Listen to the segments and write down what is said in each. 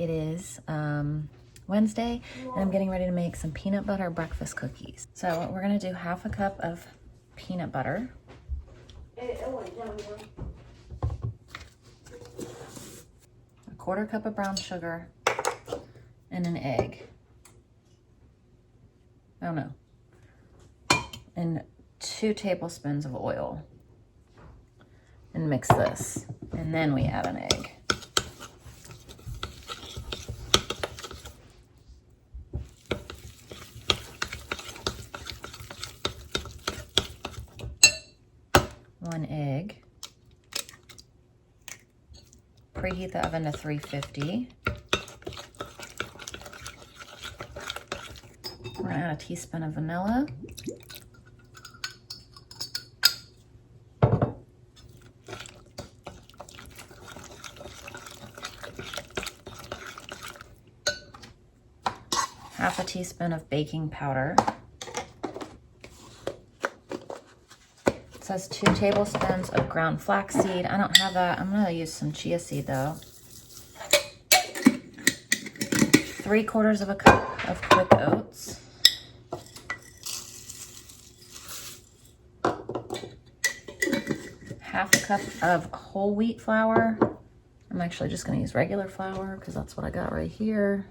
It is Wednesday, and I'm getting ready to make some peanut butter breakfast cookies. So we're gonna do half a cup of peanut butter. A quarter cup of brown sugar and an egg. Oh no. And 2 tablespoons of oil. And mix this. And then we add an egg. One egg. Preheat the oven to 350. We're gonna add a teaspoon of vanilla. Half a teaspoon of baking powder. It says 2 tablespoons of ground flaxseed. I don't have that. I'm gonna use some chia seed though. 3/4 of a cup of quick oats. Half a cup of whole wheat flour. I'm actually just gonna use regular flour because that's what I got right here.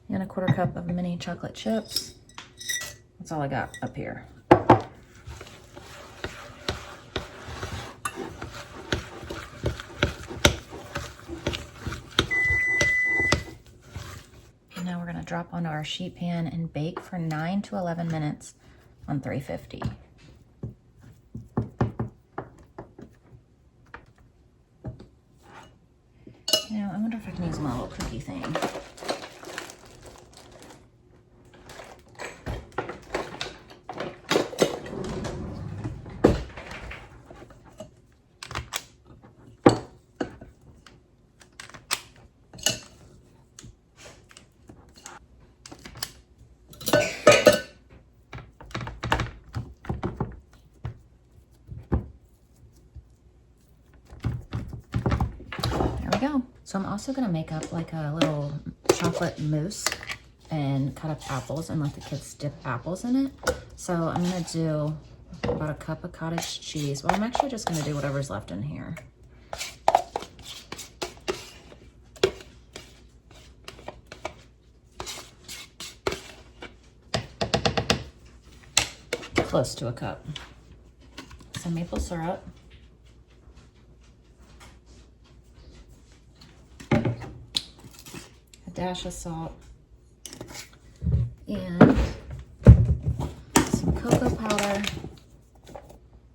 And a 1/4 cup of mini chocolate chips. That's all I got up here. And now we're gonna drop onto our sheet pan and bake for 9 to 11 minutes on 350. Now, I wonder if I can use my little cookie thing. Go. So I'm also gonna make up like a little chocolate mousse and cut up apples and let the kids dip apples in it. So I'm gonna do about a cup of cottage cheese. Well, I'm actually just gonna do whatever's left in here. Close to a cup. Some maple syrup. Dash of salt and some cocoa powder,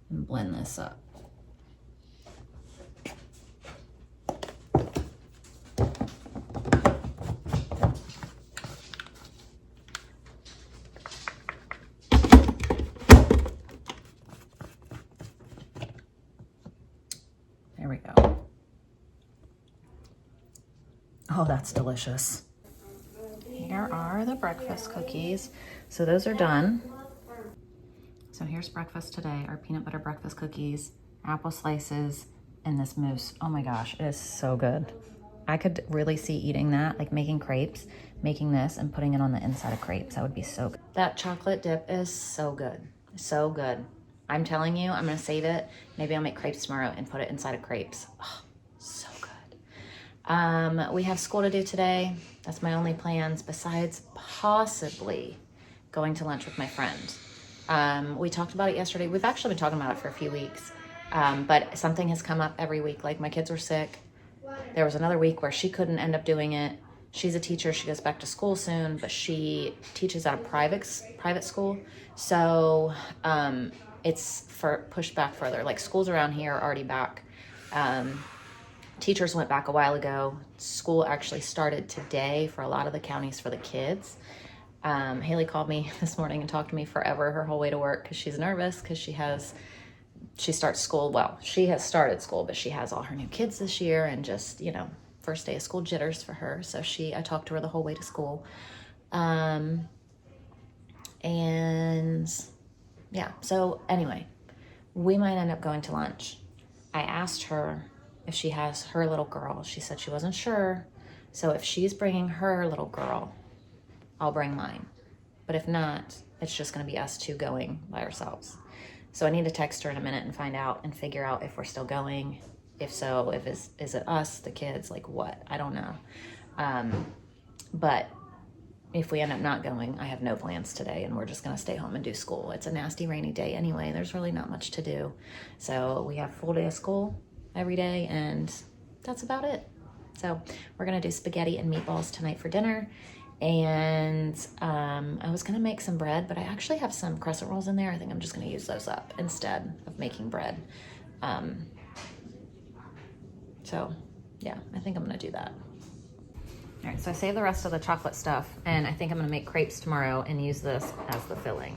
and blend this up. There we go. Oh, that's delicious. Here are the breakfast cookies. So those are done. So here's breakfast today, our peanut butter breakfast cookies, apple slices, and this mousse. Oh my gosh, it is so good. I could really see eating that, like making crepes, making this and putting it on the inside of crepes. That would be so good. That chocolate dip is so good, so good. I'm telling you, I'm gonna save it. Maybe I'll make crepes tomorrow and put it inside of crepes. Oh, so good. We have school to do today. That's my only plans besides possibly going to lunch with my friend. We talked about it yesterday. We've actually been talking about it for a few weeks, but something has come up every week. Like my kids were sick. There was another week where she couldn't end up doing it. She's a teacher. She goes back to school soon, but she teaches at a private school. So it's pushed back further. Like schools around here are already back. Teachers went back a while ago. School actually started today for a lot of the counties for the kids. Haley called me this morning and talked to me forever her whole way to work because she's nervous because she starts school. Well, she has started school, but she has all her new kids this year and just, first day of school jitters for her. So I talked to her the whole way to school. And yeah, so anyway, we might end up going to lunch. I asked her if she has her little girl. She said she wasn't sure. So if she's bringing her little girl, I'll bring mine. But if not, it's just gonna be us two going by ourselves. So I need to text her in a minute and find out and figure out if we're still going. If so, is it us, the kids, like what? I don't know. But if we end up not going, I have no plans today and we're just gonna stay home and do school. It's a nasty rainy day anyway. There's really not much to do. So we have a full day of school every day and that's about it. So we're gonna do spaghetti and meatballs tonight for dinner. And I was gonna make some bread, but I actually have some crescent rolls in there. I think I'm just gonna use those up instead of making bread. So yeah, I think I'm gonna do that. All right, so I saved the rest of the chocolate stuff and I think I'm gonna make crepes tomorrow and use this as the filling.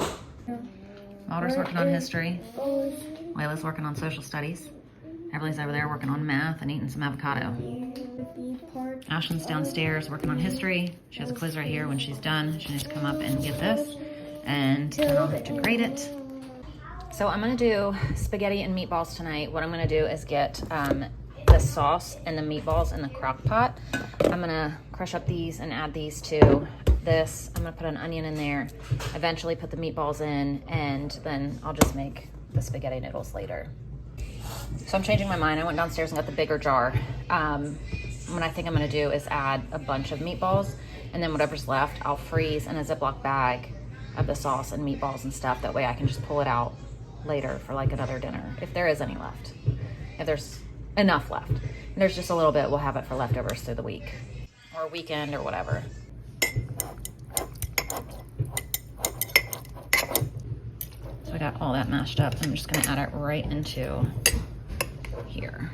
Walter's working on history. Layla's working on social studies. Everybody's over there working on math and eating some avocado. Ashlyn's downstairs working on history. She has a quiz right here. When she's done, she needs to come up and get this and then I'll have to grade it. So I'm gonna do spaghetti and meatballs tonight. What I'm gonna do is get the sauce and the meatballs in the crock pot. I'm gonna crush up these and add these to this. I'm gonna put an onion in there, eventually put the meatballs in, and then I'll just make the spaghetti noodles later. So I'm changing my mind. I went downstairs and got the bigger jar. What I think I'm gonna do is add a bunch of meatballs, and then whatever's left, I'll freeze in a Ziploc bag of the sauce and meatballs and stuff. That way I can just pull it out later for like another dinner, if there is any left. If there's enough left. And there's just a little bit, we'll have it for leftovers through the week or weekend or whatever. So I got all that mashed up. I'm just gonna add it right into here.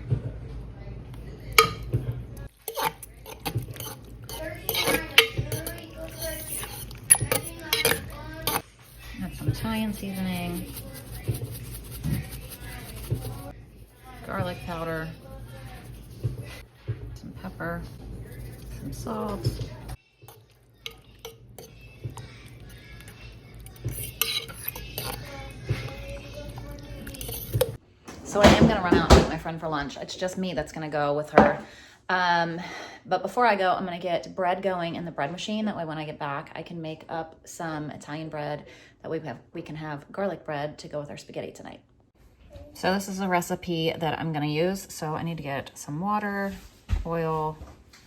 Add some Italian seasoning. Garlic powder, some pepper, some salt. So I am gonna run out and meet my friend for lunch. It's just me that's gonna go with her. But before I go, I'm gonna get bread going in the bread machine. That way when I get back, I can make up some Italian bread that we can have garlic bread to go with our spaghetti tonight. So this is a recipe that I'm gonna use. So I need to get some water, oil,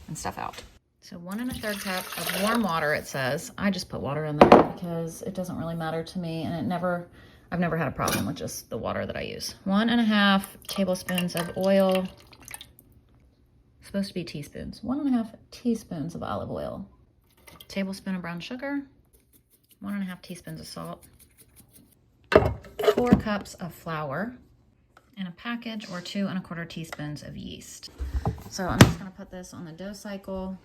and stuff out. So 1 1/3 cup of warm water, it says. I just put water in there because it doesn't really matter to me, and I've never had a problem with just the water that I use. 1 1/2 tablespoons of oil. Supposed to be teaspoons. 1 1/2 teaspoons of olive oil. Tablespoon of brown sugar. 1 1/2 teaspoons of salt. 4 cups of flour. And a package or 2 1/4 teaspoons of yeast. So I'm just gonna put this on the dough cycle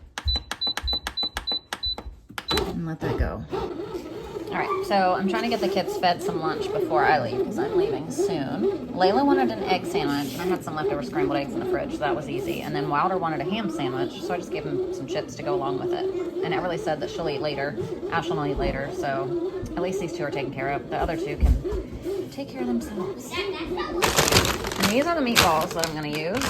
and let that go. All right, so I'm trying to get the kids fed some lunch before I leave because I'm leaving soon. Layla wanted an egg sandwich, and I had some leftover scrambled eggs in the fridge, so that was easy. And then Wilder wanted a ham sandwich, so I just gave him some chips to go along with it. And Everly said that she'll eat later. Ashlyn will eat later, so at least these two are taken care of. The other two can take care of themselves. And these are the meatballs that I'm gonna use.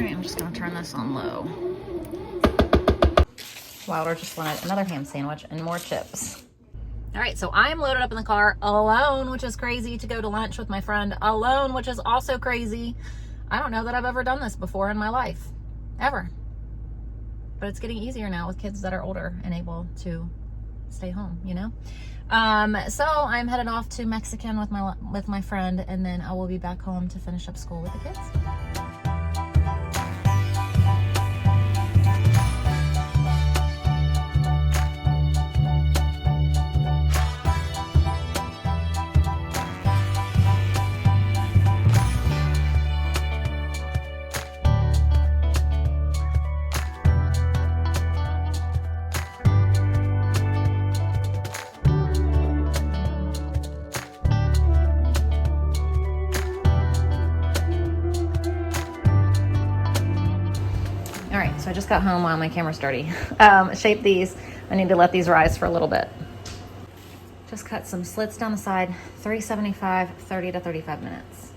I'm just gonna turn this on low. Wilder just wanted another ham sandwich and more chips. All right, so I'm loaded up in the car alone, which is crazy, to go to lunch with my friend alone, which is also crazy. I don't know that I've ever done this before in my life, ever. But it's getting easier now with kids that are older and able to stay home, you know? So I'm headed off to Mexican with my friend, and then I will be back home to finish up school with the kids. I just got home while my camera's dirty. Shaped these. I need to let these rise for a little bit. Just cut some slits down the side, 375, 30 to 35 minutes.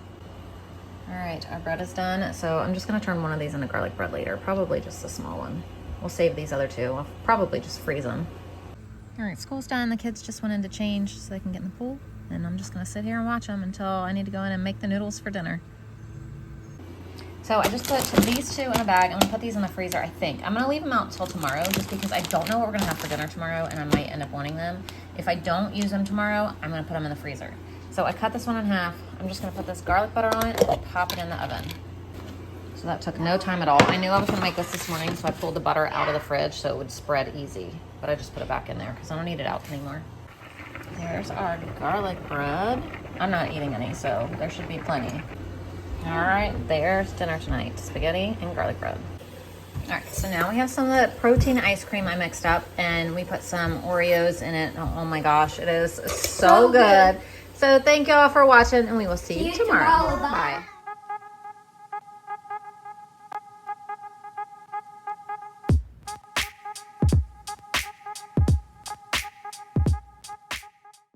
All right, our bread is done. So I'm just gonna turn one of these into garlic bread later, probably just a small one. We'll save these other two. I'll probably just freeze them. All right, school's done. The kids just went in to change so they can get in the pool. And I'm just gonna sit here and watch them until I need to go in and make the noodles for dinner. So I just put these two in a bag. I'm gonna put these in the freezer, I think. I'm gonna leave them out till tomorrow just because I don't know what we're gonna have for dinner tomorrow and I might end up wanting them. If I don't use them tomorrow, I'm gonna put them in the freezer. So I cut this one in half. I'm just gonna put this garlic butter on it and pop it in the oven. So that took no time at all. I knew I was gonna make this morning, so I pulled the butter out of the fridge so it would spread easy. But I just put it back in there because I don't need it out anymore. There's our garlic bread. I'm not eating any, so there should be plenty. All right, there's dinner tonight. Spaghetti and garlic bread. All right, so now we have some of the protein ice cream I mixed up and we put some Oreos in it. Oh my gosh, it is so good. So thank you all for watching and we will see you tomorrow. Bye.